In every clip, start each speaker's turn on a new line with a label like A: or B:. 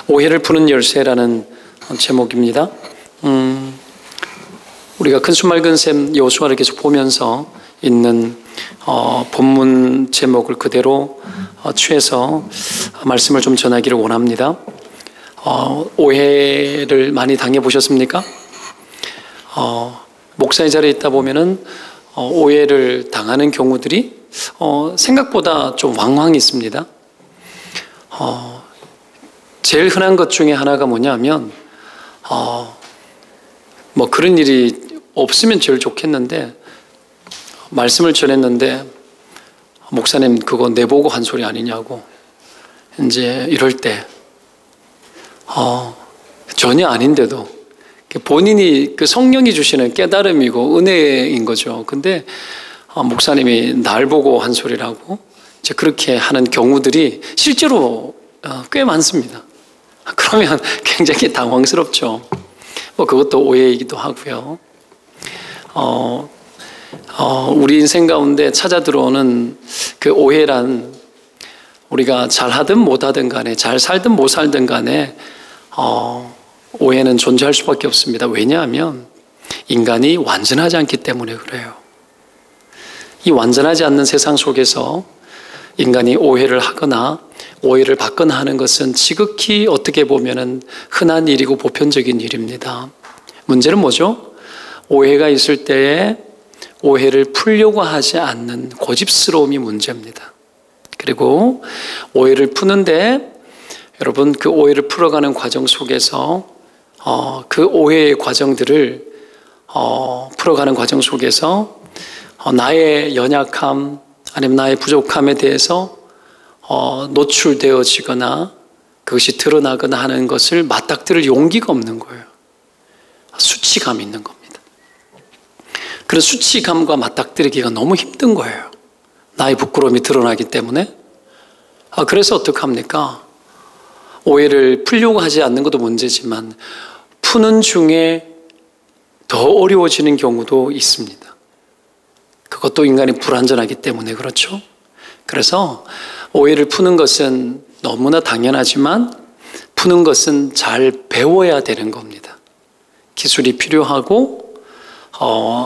A: 오해를 푸는 열쇠라는 제목입니다. 우리가 큰 숨 맑은 샘 여호수아를 계속 보면서 있는 본문 제목을 그대로 취해서 말씀을 좀 전하기를 원합니다. 오해를 많이 당해보셨습니까? 목사의 자리에 있다 보면은 오해를 당하는 경우들이 생각보다 좀 왕왕 있습니다. 제일 흔한 것 중에 하나가 뭐냐면 뭐 그런 일이 없으면 제일 좋겠는데, 말씀을 전했는데 목사님 그거 내보고 한 소리 아니냐고 이제 이럴 때 전혀 아닌데도 본인이 그 성령이 주시는 깨달음이고 은혜인 거죠. 근데 목사님이 날 보고 한 소리라고 이제 그렇게 하는 경우들이 실제로 꽤 많습니다. 그러면 굉장히 당황스럽죠. 뭐 그것도 오해이기도 하고요. 우리 인생 가운데 찾아 들어오는 그 오해란, 우리가 잘하든 못하든 간에, 잘 살든 못 살든 간에 오해는 존재할 수밖에 없습니다. 왜냐하면 인간이 완전하지 않기 때문에 그래요. 이 완전하지 않는 세상 속에서 인간이 오해를 하거나 오해를 받거나 하는 것은 지극히 어떻게 보면은 흔한 일이고 보편적인 일입니다. 문제는 뭐죠? 오해가 있을 때에 오해를 풀려고 하지 않는 고집스러움이 문제입니다. 그리고 오해를 푸는데, 여러분 그 오해를 풀어가는 과정 속에서 그 오해의 과정들을 풀어가는 과정 속에서 나의 연약함 아니면 나의 부족함에 대해서 노출되어지거나 그것이 드러나거나 하는 것을 맞닥뜨릴 용기가 없는 거예요. 수치감이 있는 겁니다. 그런 수치감과 맞닥뜨리기가 너무 힘든 거예요. 나의 부끄러움이 드러나기 때문에. 그래서 어떡합니까? 오해를 풀려고 하지 않는 것도 문제지만 푸는 중에 더 어려워지는 경우도 있습니다. 그것도 인간이 불완전하기 때문에 그렇죠. 그래서 오해를 푸는 것은 너무나 당연하지만 푸는 것은 잘 배워야 되는 겁니다. 기술이 필요하고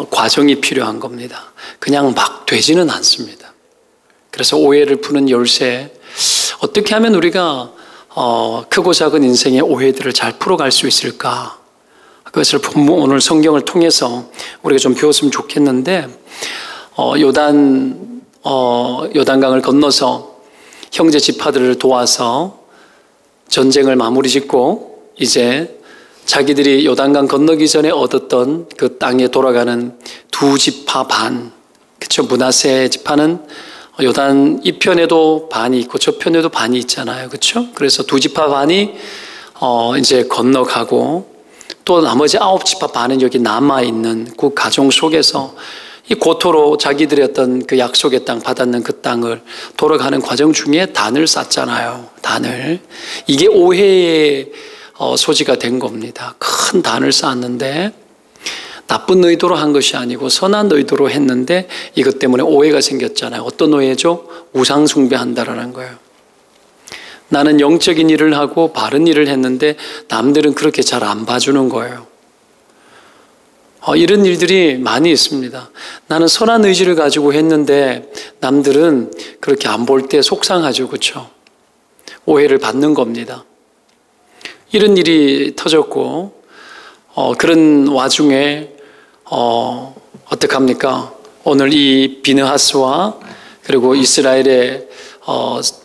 A: 과정이 필요한 겁니다. 그냥 막 되지는 않습니다. 그래서 오해를 푸는 열쇠, 어떻게 하면 우리가 크고 작은 인생의 오해들을 잘 풀어갈 수 있을까? 그것을 오늘 성경을 통해서 우리가 좀 배웠으면 좋겠는데, 요단강을 건너서 형제 지파들을 도와서 전쟁을 마무리 짓고 이제 자기들이 요단강 건너기 전에 얻었던 그 땅에 돌아가는 두 지파 반, 그렇죠? 므낫세 지파는 요단 이 편에도 반이 있고 저 편에도 반이 있잖아요, 그렇죠? 그래서 두 지파 반이 이제 건너가고 또 나머지 9지파 반은 여기 남아 있는 그 가정 속에서 이 고토로 자기들의 어떤 그 약속의 땅 받았는 그 땅을 돌아가는 과정 중에 단을 쌓잖아요. 단을. 이게 오해의 소지가 된 겁니다. 큰 단을 쌓았는데 나쁜 의도로 한 것이 아니고 선한 의도로 했는데 이것 때문에 오해가 생겼잖아요. 어떤 오해죠? 우상 숭배한다라는 거예요. 나는 영적인 일을 하고 바른 일을 했는데 남들은 그렇게 잘 안 봐주는 거예요. 이런 일들이 많이 있습니다. 나는 선한 의지를 가지고 했는데 남들은 그렇게 안 볼 때 속상하죠, 그렇죠? 오해를 받는 겁니다. 이런 일이 터졌고 그런 와중에 어떡합니까? 오늘 이 비느하스와 그리고 이스라엘의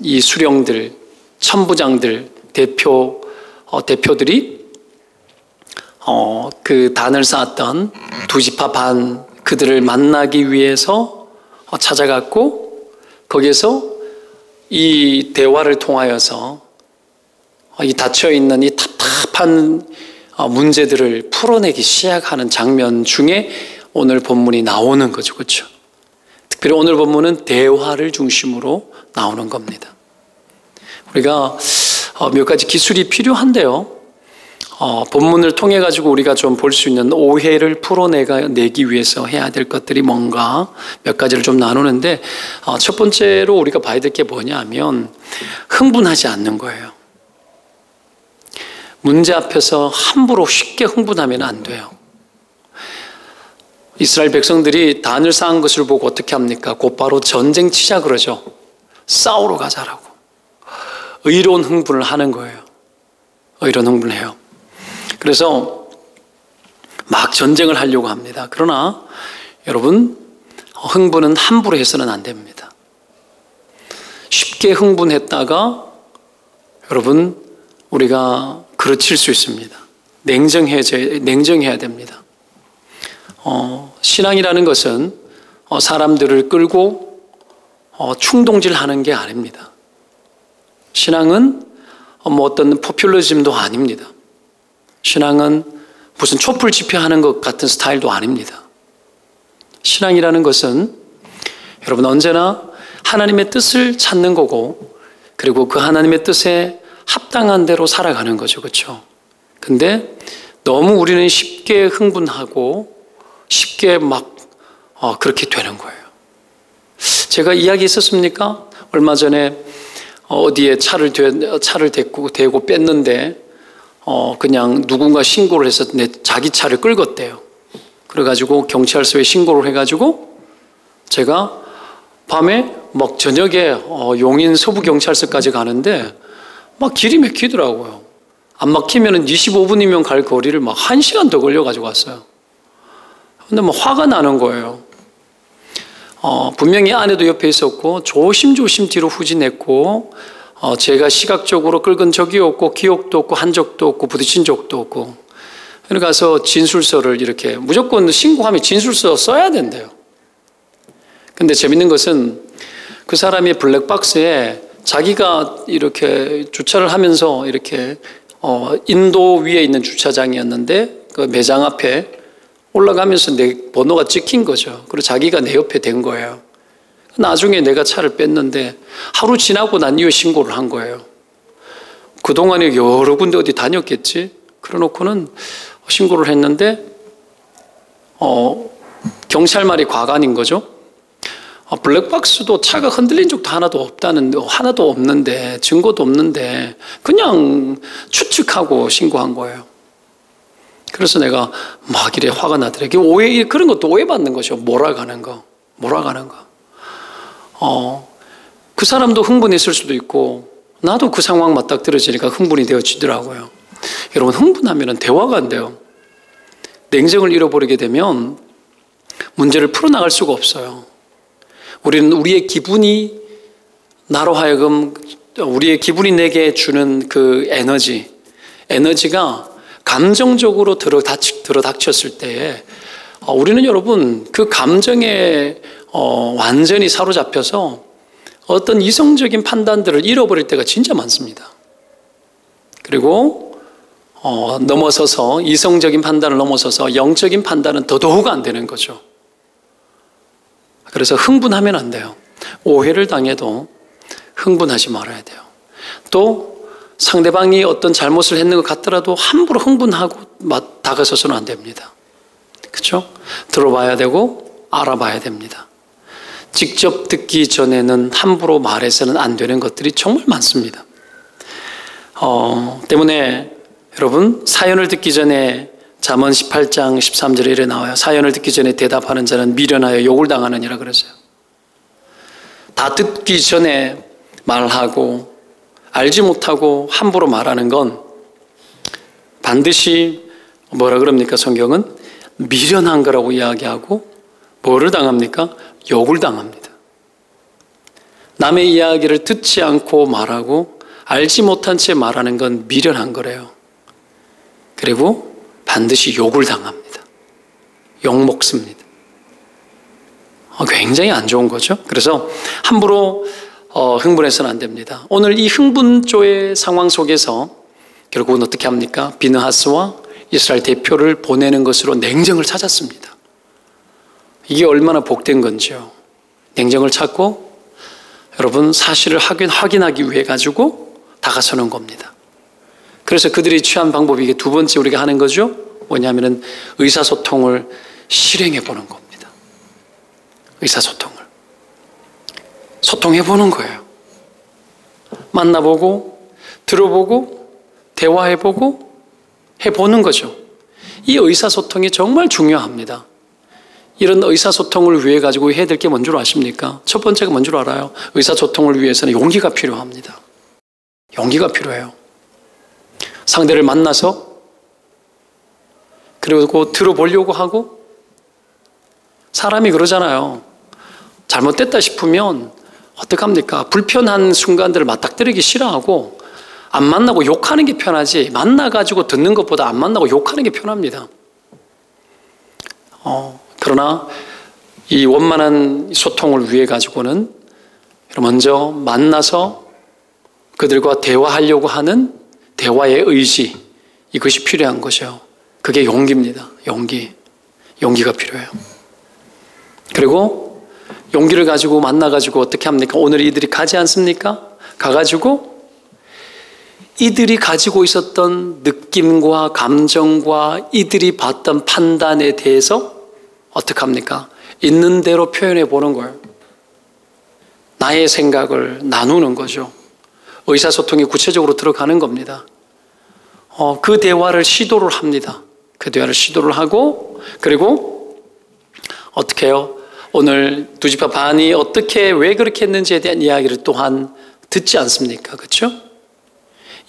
A: 이 수령들, 천부장들, 대표들이 그 단을 쌓았던 두 지파 반, 그들을 만나기 위해서 찾아갔고 거기에서 이 대화를 통하여서 이 닫혀있는 이 답답한 문제들을 풀어내기 시작하는 장면 중에 오늘 본문이 나오는 거죠, 그렇죠? 특별히 오늘 본문은 대화를 중심으로 나오는 겁니다. 우리가 몇 가지 기술이 필요한데요, 본문을 통해 가지고 우리가 좀 볼 수 있는 오해를 풀어내기 위해서 해야 될 것들이 뭔가 몇 가지를 좀 나누는데, 첫 번째로 우리가 봐야 될 게 뭐냐면 흥분하지 않는 거예요. 문제 앞에서 함부로 쉽게 흥분하면 안 돼요. 이스라엘 백성들이 단을 쌓은 것을 보고 어떻게 합니까? 곧바로 전쟁 치자 그러죠. 싸우러 가자라고. 의로운 흥분을 하는 거예요. 의로운 흥분을 해요. 그래서 막 전쟁을 하려고 합니다. 그러나 여러분, 흥분은 함부로 해서는 안 됩니다. 쉽게 흥분했다가 여러분, 우리가 그르칠 수 있습니다. 냉정해야 됩니다. 신앙이라는 것은 사람들을 끌고 충동질하는 게 아닙니다. 신앙은 어떤 포퓰리즘도 아닙니다. 신앙은 무슨 촛불 집회하는 것 같은 스타일도 아닙니다. 신앙이라는 것은 여러분 언제나 하나님의 뜻을 찾는 거고, 그리고 그 하나님의 뜻에 합당한 대로 살아가는 거죠. 그렇죠? 근데 너무 우리는 쉽게 흥분하고 쉽게 막 그렇게 되는 거예요. 제가 이야기 있었습니까? 얼마 전에 어디에 차를 대고 뺐는데 그냥 누군가 신고를 해서 자기 차를 끌었대요. 그래가지고 경찰서에 신고를 해가지고 제가 밤에 막 저녁에 용인 서부경찰서까지 가는데 막 길이 막히더라고요. 안 막히면 25분이면 갈 거리를 막 1시간 더 걸려가지고 왔어요. 근데 뭐 화가 나는 거예요. 분명히 아내도 옆에 있었고 조심조심 뒤로 후진했고 제가 시각적으로 긁은 적이 없고 기억도 없고 한 적도 없고 부딪힌 적도 없고, 그래 가서 진술서를 이렇게 무조건 신고하면 진술서 써야 된대요. 근데 재밌는 것은 그 사람이 블랙박스에 자기가 이렇게 주차를 하면서 이렇게 인도 위에 있는 주차장이었는데 그 매장 앞에 올라가면서 내 번호가 찍힌 거죠. 그리고 자기가 내 옆에 댄 거예요. 나중에 내가 차를 뺐는데 하루 지나고 난 이후에 신고를 한 거예요. 그동안에 여러 군데 어디 다녔겠지? 그래 놓고는 신고를 했는데 경찰 말이 과간인 거죠. 블랙박스도 차가 흔들린 적도 하나도 없는데 증거도 없는데 그냥 추측하고 신고한 거예요. 그래서 내가 막 이래 화가 나더라고요. 그런 것도 오해받는 거죠. 몰아가는 거. 그 사람도 흥분했을 수도 있고 나도 그 상황 맞닥뜨려지니까 흥분이 되어지더라고요. 여러분, 흥분하면 대화가 안 돼요. 냉정을 잃어버리게 되면 문제를 풀어나갈 수가 없어요. 우리는 우리의 기분이 나로 하여금 우리의 기분이 내게 주는 그 에너지가 감정적으로 들어닥쳤을 때에 우리는 여러분 그 감정에 완전히 사로잡혀서 어떤 이성적인 판단들을 잃어버릴 때가 진짜 많습니다. 그리고 넘어서서 이성적인 판단을 넘어서서 영적인 판단은 더더욱 안 되는 거죠. 그래서 흥분하면 안 돼요. 오해를 당해도 흥분하지 말아야 돼요. 또 상대방이 어떤 잘못을 했는 것 같더라도 함부로 흥분하고 다가서서는 안 됩니다. 그렇죠? 들어봐야 되고 알아봐야 됩니다. 직접 듣기 전에는 함부로 말해서는 안 되는 것들이 정말 많습니다. 때문에 여러분, 사연을 듣기 전에 잠언 18장 13절에 이래 나와요. 사연을 듣기 전에 대답하는 자는 미련하여 욕을 당하느니라 그랬어요. 다 듣기 전에 말하고 알지 못하고 함부로 말하는 건 반드시 뭐라 그럽니까? 성경은 미련한 거라고 이야기하고 뭐를 당합니까? 욕을 당합니다. 남의 이야기를 듣지 않고 말하고 알지 못한 채 말하는 건 미련한 거래요. 그리고 반드시 욕을 당합니다. 욕 먹습니다. 굉장히 안 좋은 거죠. 그래서 함부로 흥분해서는 안 됩니다. 오늘 이 흥분조의 상황 속에서 결국은 어떻게 합니까? 비느하스와 이스라엘 대표를 보내는 것으로 냉정을 찾았습니다. 이게 얼마나 복된 건지요. 냉정을 찾고 여러분 사실을 확인하기 위해 가지고 다가서는 겁니다. 그래서 그들이 취한 방법이 이게 두 번째 우리가 하는 거죠. 뭐냐면은 의사소통을 실행해 보는 겁니다. 의사소통을. 소통해 보는 거예요. 만나보고, 들어보고, 대화해 보고, 해보는 거죠. 이 의사소통이 정말 중요합니다. 이런 의사소통을 위해 가지고 해야 될 게 뭔 줄 아십니까? 첫 번째가 뭔 줄 알아요? 의사소통을 위해서는 용기가 필요합니다. 용기가 필요해요. 상대를 만나서 그리고 들어보려고 하고, 사람이 그러잖아요. 잘못됐다 싶으면 어떡합니까? 불편한 순간들을 맞닥뜨리기 싫어하고 안 만나고 욕하는 게 편하지, 만나가지고 듣는 것보다 안 만나고 욕하는 게 편합니다. 그러나 이 원만한 소통을 위해 가지고는 먼저 만나서 그들과 대화하려고 하는 대화의 의지, 이것이 필요한 거죠. 그게 용기입니다. 용기가 필요해요. 그리고 용기를 가지고 만나가지고 어떻게 합니까? 오늘 이들이 가지 않습니까? 가가지고 이들이 가지고 있었던 느낌과 감정과 이들이 봤던 판단에 대해서 어떻게 합니까? 있는 대로 표현해 보는 거예요. 나의 생각을 나누는 거죠. 의사소통이 구체적으로 들어가는 겁니다. 그 대화를 시도를 합니다. 그 대화를 시도를 하고, 그리고 어떻게 해요? 오늘 두 지파 반이 어떻게 왜 그렇게 했는지에 대한 이야기를 또한 듣지 않습니까? 그렇죠?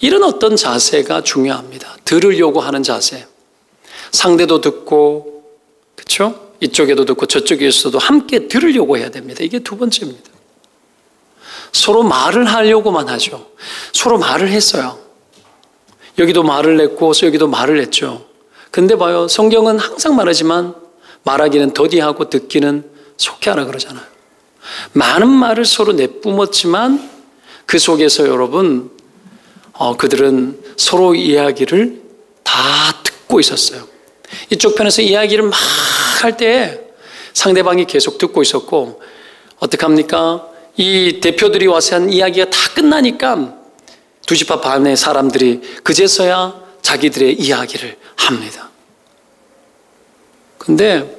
A: 이런 어떤 자세가 중요합니다. 들으려고 하는 자세. 상대도 듣고, 그렇죠? 이쪽에도 듣고 저쪽에서도 함께 들으려고 해야 됩니다. 이게 두 번째입니다. 서로 말을 하려고만 하죠. 서로 말을 했어요. 여기도 말을 했고 여기도 말을 했죠. 근데 봐요. 성경은 항상 말하지만 말하기는 더디하고 듣기는 속히하라 그러잖아요. 많은 말을 서로 내뿜었지만 그 속에서 여러분 그들은 서로 이야기를 다 듣고 있었어요. 이쪽 편에서 이야기를 막 할 때 상대방이 계속 듣고 있었고, 어떻게 합니까? 이 대표들이 와서 한 이야기가 다 끝나니까 두 지파 반의 사람들이 그제서야 자기들의 이야기를 합니다. 근데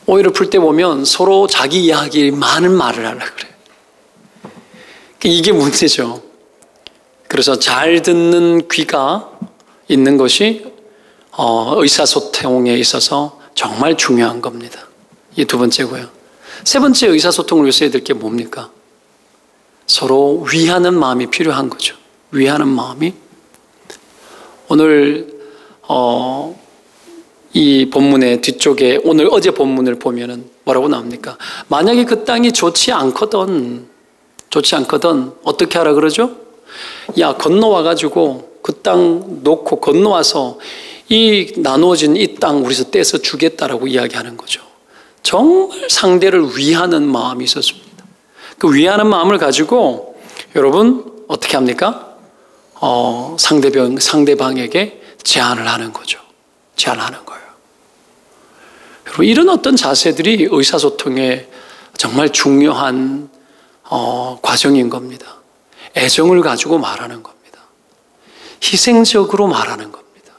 A: 오해를 풀 때 보면 서로 자기 이야기 많은 말을 하려고 그래요. 이게 문제죠. 그래서 잘 듣는 귀가 있는 것이 의사소통에 있어서 정말 중요한 겁니다. 이게 두 번째고요. 세 번째, 의사소통을 위해서 해야 될 게 뭡니까? 서로 위하는 마음이 필요한 거죠. 위하는 마음이. 오늘 이 본문의 뒤쪽에 오늘 어제 본문을 보면은 뭐라고 나옵니까? 만약에 그 땅이 좋지 않거든 어떻게 하라 그러죠? 야, 건너와가지고 그 땅 놓고 건너와서 이 나누어진 이 땅 우리서 떼서 주겠다라고 이야기하는 거죠. 정말 상대를 위하는 마음이 있었습니다. 그 위하는 마음을 가지고 여러분 어떻게 합니까? 상대방에게 제안을 하는 거죠. 제안하는 거예요. 여러분, 이런 어떤 자세들이 의사소통에 정말 중요한 과정인 겁니다. 애정을 가지고 말하는 겁니다. 희생적으로 말하는 겁니다.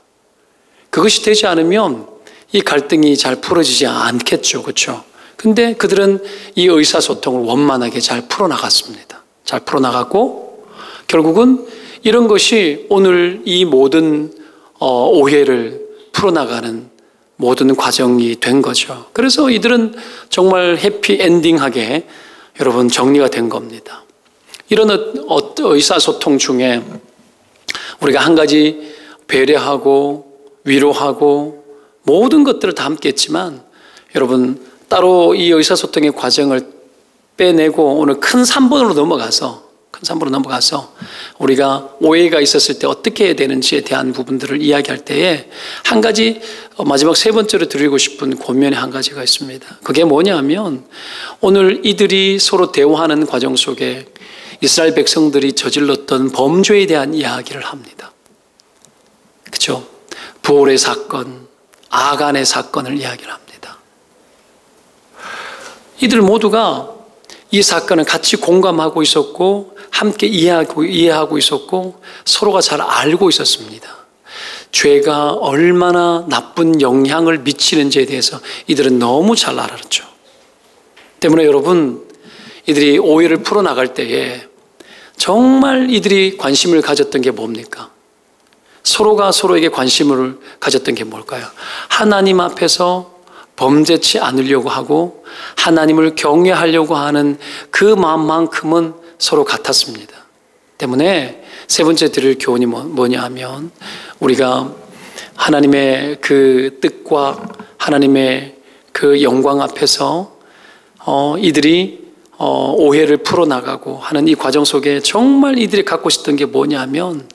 A: 그것이 되지 않으면 이 갈등이 잘 풀어지지 않겠죠. 그렇죠? 근데 그들은 이 의사소통을 원만하게 잘 풀어나갔습니다. 잘 풀어나갔고 결국은 이런 것이 오늘 이 모든 오해를 풀어나가는 모든 과정이 된 거죠. 그래서 이들은 정말 해피엔딩하게 여러분 정리가 된 겁니다. 이런 의사소통 중에 우리가 한 가지 배려하고 위로하고 모든 것들을 다 함께 했지만 여러분 따로 이 의사소통의 과정을 빼내고 오늘 큰 3번으로 넘어가서 우리가 오해가 있었을 때 어떻게 해야 되는지에 대한 부분들을 이야기할 때에 한 가지 마지막 세 번째로 드리고 싶은 권면의 한 가지가 있습니다. 그게 뭐냐면 오늘 이들이 서로 대화하는 과정 속에 이스라엘 백성들이 저질렀던 범죄에 대한 이야기를 합니다. 그렇죠? 부올의 사건, 아간의 사건을 이야기를 합니다. 이들 모두가 이 사건을 같이 공감하고 있었고 함께 이해하고 있었고 서로가 잘 알고 있었습니다. 죄가 얼마나 나쁜 영향을 미치는지에 대해서 이들은 너무 잘 알았죠. 때문에 여러분 이들이 오해를 풀어나갈 때에 정말 이들이 관심을 가졌던 게 뭡니까? 서로가 서로에게 관심을 가졌던 게 뭘까요? 하나님 앞에서 범죄치 않으려고 하고 하나님을 경외하려고 하는 그 마음만큼은 서로 같았습니다. 때문에 세 번째 드릴 교훈이 뭐냐 하면 우리가 하나님의 그 뜻과 하나님의 그 영광 앞에서 이들이 오해를 풀어나가고 하는 이 과정 속에 정말 이들이 갖고 싶던 게 뭐냐 하면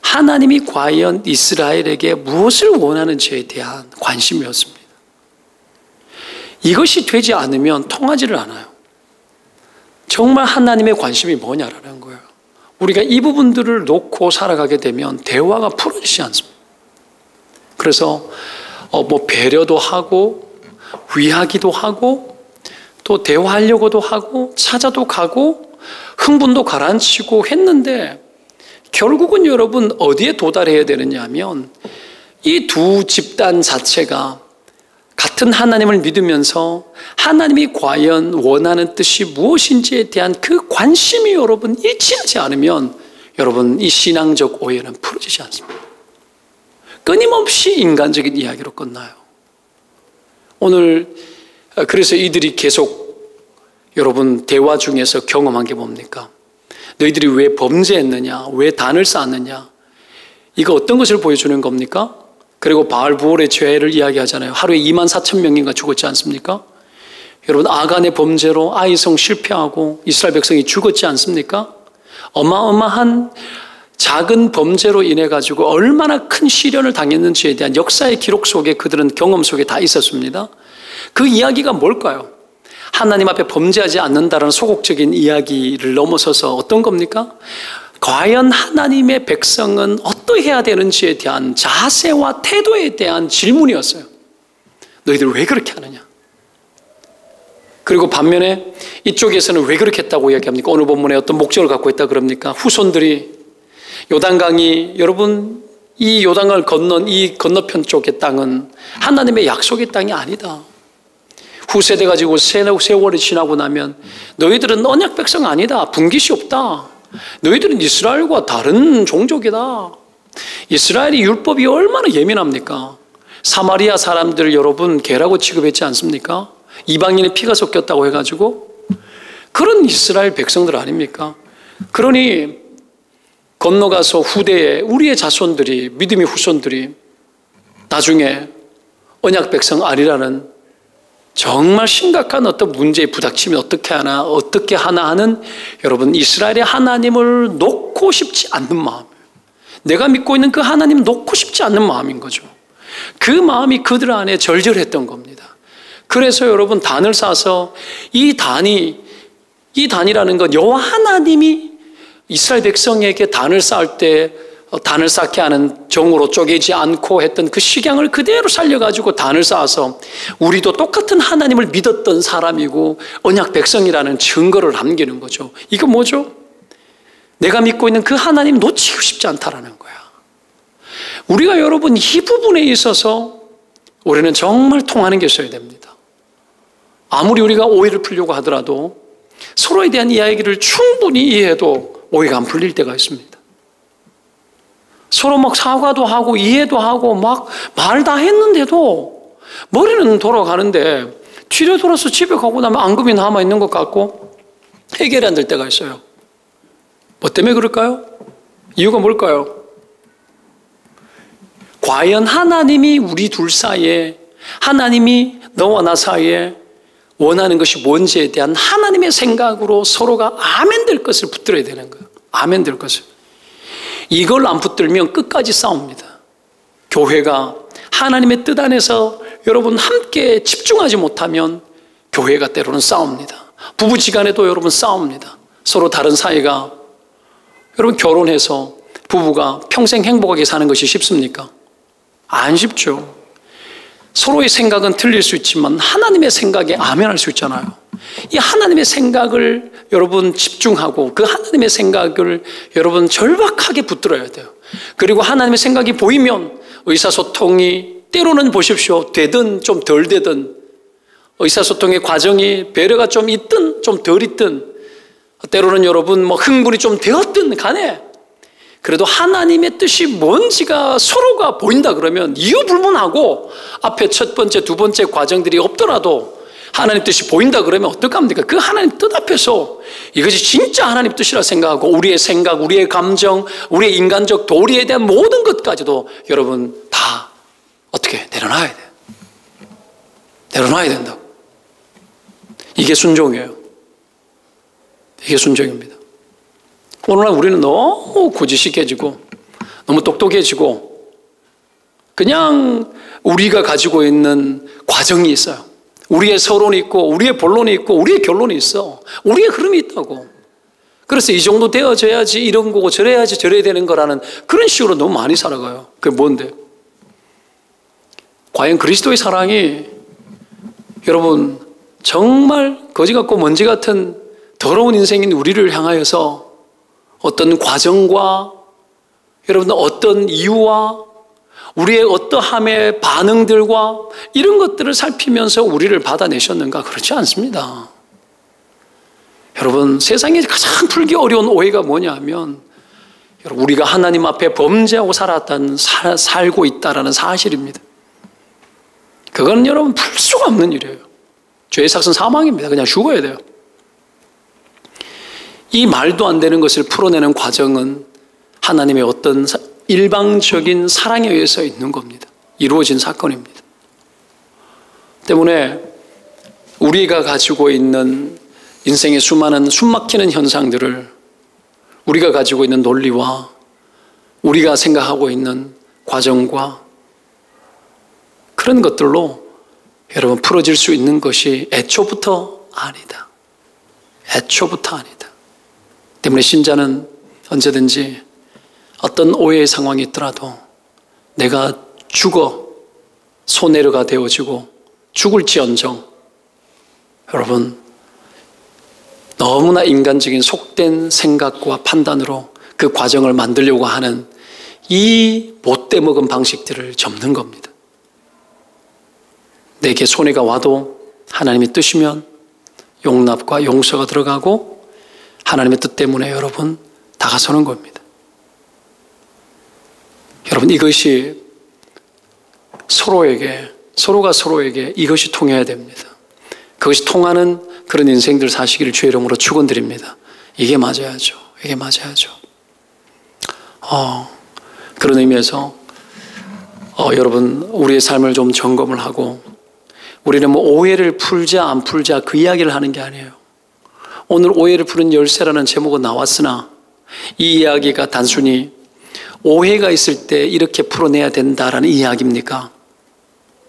A: 하나님이 과연 이스라엘에게 무엇을 원하는지에 대한 관심이었습니다. 이것이 되지 않으면 통하지를 않아요. 정말 하나님의 관심이 뭐냐라는 거예요. 우리가 이 부분들을 놓고 살아가게 되면 대화가 풀어지지 않습니다. 그래서 배려도 하고 위하기도 하고 또 대화하려고도 하고 찾아도 가고 흥분도 가라앉히고 했는데 결국은 여러분 어디에 도달해야 되느냐 하면 이 두 집단 자체가 같은 하나님을 믿으면서 하나님이 과연 원하는 뜻이 무엇인지에 대한 그 관심이 여러분 일치하지 않으면 여러분 이 신앙적 오해는 풀어지지 않습니다. 끊임없이 인간적인 이야기로 끝나요. 오늘 그래서 이들이 계속 여러분 대화 중에서 경험한 게 뭡니까? 너희들이 왜 범죄했느냐? 왜 단을 쌓았느냐? 이거 어떤 것을 보여주는 겁니까? 그리고 바알부올의 죄를 이야기하잖아요. 하루에 24,000명인가 죽었지 않습니까? 여러분 아간의 범죄로 아이성 실패하고 이스라엘 백성이 죽었지 않습니까? 어마어마한 작은 범죄로 인해 가지고 얼마나 큰 시련을 당했는지에 대한 역사의 기록 속에 그들은 경험 속에 다 있었습니다. 그 이야기가 뭘까요? 하나님 앞에 범죄하지 않는다는 소극적인 이야기를 넘어서서 어떤 겁니까? 과연 하나님의 백성은 어떠해야 되는지에 대한 자세와 태도에 대한 질문이었어요. 너희들 왜 그렇게 하느냐? 그리고 반면에 이쪽에서는 왜 그렇게 했다고 이야기합니까? 오늘 본문에 어떤 목적을 갖고 있다 그럽니까? 후손들이 요단강이 여러분 이 요단강을 건넌 이 건너편 쪽의 땅은 하나님의 약속의 땅이 아니다. 후세대 가지고 세월이 지나고 나면 너희들은 언약 백성 아니다. 분깃이 없다. 너희들은 이스라엘과 다른 종족이다. 이스라엘이 율법이 얼마나 예민합니까? 사마리아 사람들 여러분 개라고 취급했지 않습니까? 이방인의 피가 섞였다고 해가지고 그런 이스라엘 백성들 아닙니까? 그러니 건너가서 후대에 우리의 자손들이 믿음의 후손들이 나중에 언약 백성 아니라는 정말 심각한 어떤 문제에 부닥치면 어떻게 하나 하는 여러분 이스라엘의 하나님을 놓고 싶지 않는 마음, 내가 믿고 있는 그 하나님 놓고 싶지 않는 마음인 거죠. 그 마음이 그들 안에 절절했던 겁니다. 그래서 여러분 단을 쌓아서 이 단이라는 건 여호와 하나님이 이스라엘 백성에게 단을 쌓을 때 단을 쌓게 하는 정으로 쪼개지 않고 했던 그 식양을 그대로 살려가지고 단을 쌓아서 우리도 똑같은 하나님을 믿었던 사람이고 언약 백성이라는 증거를 남기는 거죠. 이거 뭐죠? 내가 믿고 있는 그 하나님 놓치고 싶지 않다라는 거야. 우리가 여러분 이 부분에 있어서 우리는 정말 통하는 게 있어야 됩니다. 아무리 우리가 오해를 풀려고 하더라도 서로에 대한 이야기를 충분히 이해해도 오해가 안 풀릴 때가 있습니다. 서로 막 사과도 하고 이해도 하고 막 말 다 했는데도 머리는 돌아가는데 뒤로 돌아서 집에 가고 나면 앙금이 남아있는 것 같고 해결이 안 될 때가 있어요. 뭐 때문에 그럴까요? 이유가 뭘까요? 과연 하나님이 우리 둘 사이에, 하나님이 너와 나 사이에 원하는 것이 뭔지에 대한 하나님의 생각으로 서로가 아멘 될 것을 붙들어야 되는 거예요. 아멘 될 것을. 이걸 안 붙들면 끝까지 싸웁니다. 교회가 하나님의 뜻 안에서 여러분 함께 집중하지 못하면 교회가 때로는 싸웁니다. 부부지간에도 여러분 싸웁니다. 서로 다른 사이가 여러분 결혼해서 부부가 평생 행복하게 사는 것이 쉽습니까? 안 쉽죠. 서로의 생각은 틀릴 수 있지만 하나님의 생각에 아멘할 수 있잖아요. 이 하나님의 생각을 여러분 집중하고 그 하나님의 생각을 여러분 절박하게 붙들어야 돼요. 그리고 하나님의 생각이 보이면 의사소통이 때로는 보십시오. 되든 좀 덜 되든 의사소통의 과정이 배려가 좀 있든 좀 덜 있든 때로는 여러분 뭐 흥분이 좀 되었든 간에 그래도 하나님의 뜻이 뭔지가 서로가 보인다 그러면 이유불문하고 앞에 첫 번째, 두 번째 과정들이 없더라도 하나님 뜻이 보인다 그러면 어떡합니까? 그 하나님 뜻 앞에서 이것이 진짜 하나님 뜻이라 생각하고 우리의 생각, 우리의 감정, 우리의 인간적 도리에 대한 모든 것까지도 여러분 다 어떻게 내려놔야 돼요. 내려놔야 된다고. 이게 순종이에요. 이게 순종입니다. 오늘날 우리는 너무 고지식해지고 너무 똑똑해지고 그냥 우리가 가지고 있는 과정이 있어요. 우리의 서론이 있고 우리의 본론이 있고 우리의 결론이 있어. 우리의 흐름이 있다고. 그래서 이 정도 되어져야지 이런 거고 저래야지 저래야 되는 거라는 그런 식으로 너무 많이 살아가요. 그게 뭔데? 과연 그리스도의 사랑이 여러분 정말 거지 같고 먼지 같은 더러운 인생인 우리를 향하여서 어떤 과정과 여러분 어떤 이유와 우리의 어떠함의 반응들과 이런 것들을 살피면서 우리를 받아내셨는가? 그렇지 않습니다. 여러분 세상에 가장 풀기 어려운 오해가 뭐냐 하면 여러분 우리가 하나님 앞에 범죄하고 살고 있다는 사실입니다. 그건 여러분 풀 수가 없는 일이에요. 죄의 삭은 사망입니다. 그냥 죽어야 돼요. 이 말도 안 되는 것을 풀어내는 과정은 하나님의 어떤 일방적인 사랑에 의해서 있는 겁니다. 이루어진 사건입니다. 때문에 우리가 가지고 있는 인생의 수많은 숨막히는 현상들을 우리가 가지고 있는 논리와 우리가 생각하고 있는 과정과 그런 것들로 여러분 풀어질 수 있는 것이 애초부터 아니다. 애초부터 아니다. 때문에 신자는 언제든지 어떤 오해의 상황이 있더라도 내가 죽어 소내려가 되어지고 죽을지언정 여러분 너무나 인간적인 속된 생각과 판단으로 그 과정을 만들려고 하는 이 못돼 먹은 방식들을 접는 겁니다. 내게 손해가 와도 하나님의 뜻이면 용납과 용서가 들어가고 하나님의 뜻 때문에 여러분 다가서는 겁니다. 여러분 이것이 서로가 서로에게 이것이 통해야 됩니다. 그것이 통하는 그런 인생들 사시기를 주의 이름으로 축원드립니다. 이게 맞아야죠. 이게 맞아야죠. 그런 의미에서 여러분 우리의 삶을 좀 점검을 하고 우리는 뭐 오해를 풀자 안 풀자 그 이야기를 하는 게 아니에요. 오늘 오해를 푸는 열쇠라는 제목은 나왔으나 이 이야기가 단순히 오해가 있을 때 이렇게 풀어내야 된다라는 이야기입니까?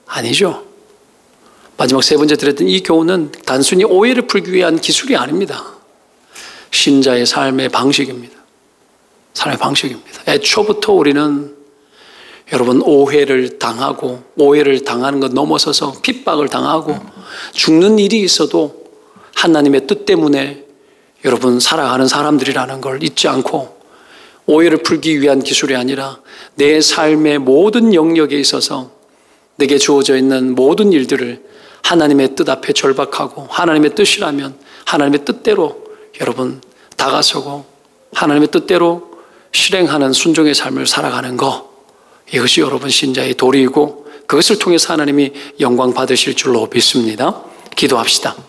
A: 아니죠. 마지막 세 번째 드렸던 이 교훈은 단순히 오해를 풀기 위한 기술이 아닙니다. 신자의 삶의 방식입니다. 삶의 방식입니다. 애초부터 우리는 여러분 오해를 당하고 오해를 당하는 것 넘어서서 핍박을 당하고 죽는 일이 있어도 하나님의 뜻 때문에 여러분 살아가는 사람들이라는 걸 잊지 않고 오해를 풀기 위한 기술이 아니라 내 삶의 모든 영역에 있어서 내게 주어져 있는 모든 일들을 하나님의 뜻 앞에 절박하고 하나님의 뜻이라면 하나님의 뜻대로 여러분 다가서고 하나님의 뜻대로 실행하는 순종의 삶을 살아가는 것, 이것이 여러분 신자의 도리이고 그것을 통해서 하나님이 영광 받으실 줄로 믿습니다. 기도합시다.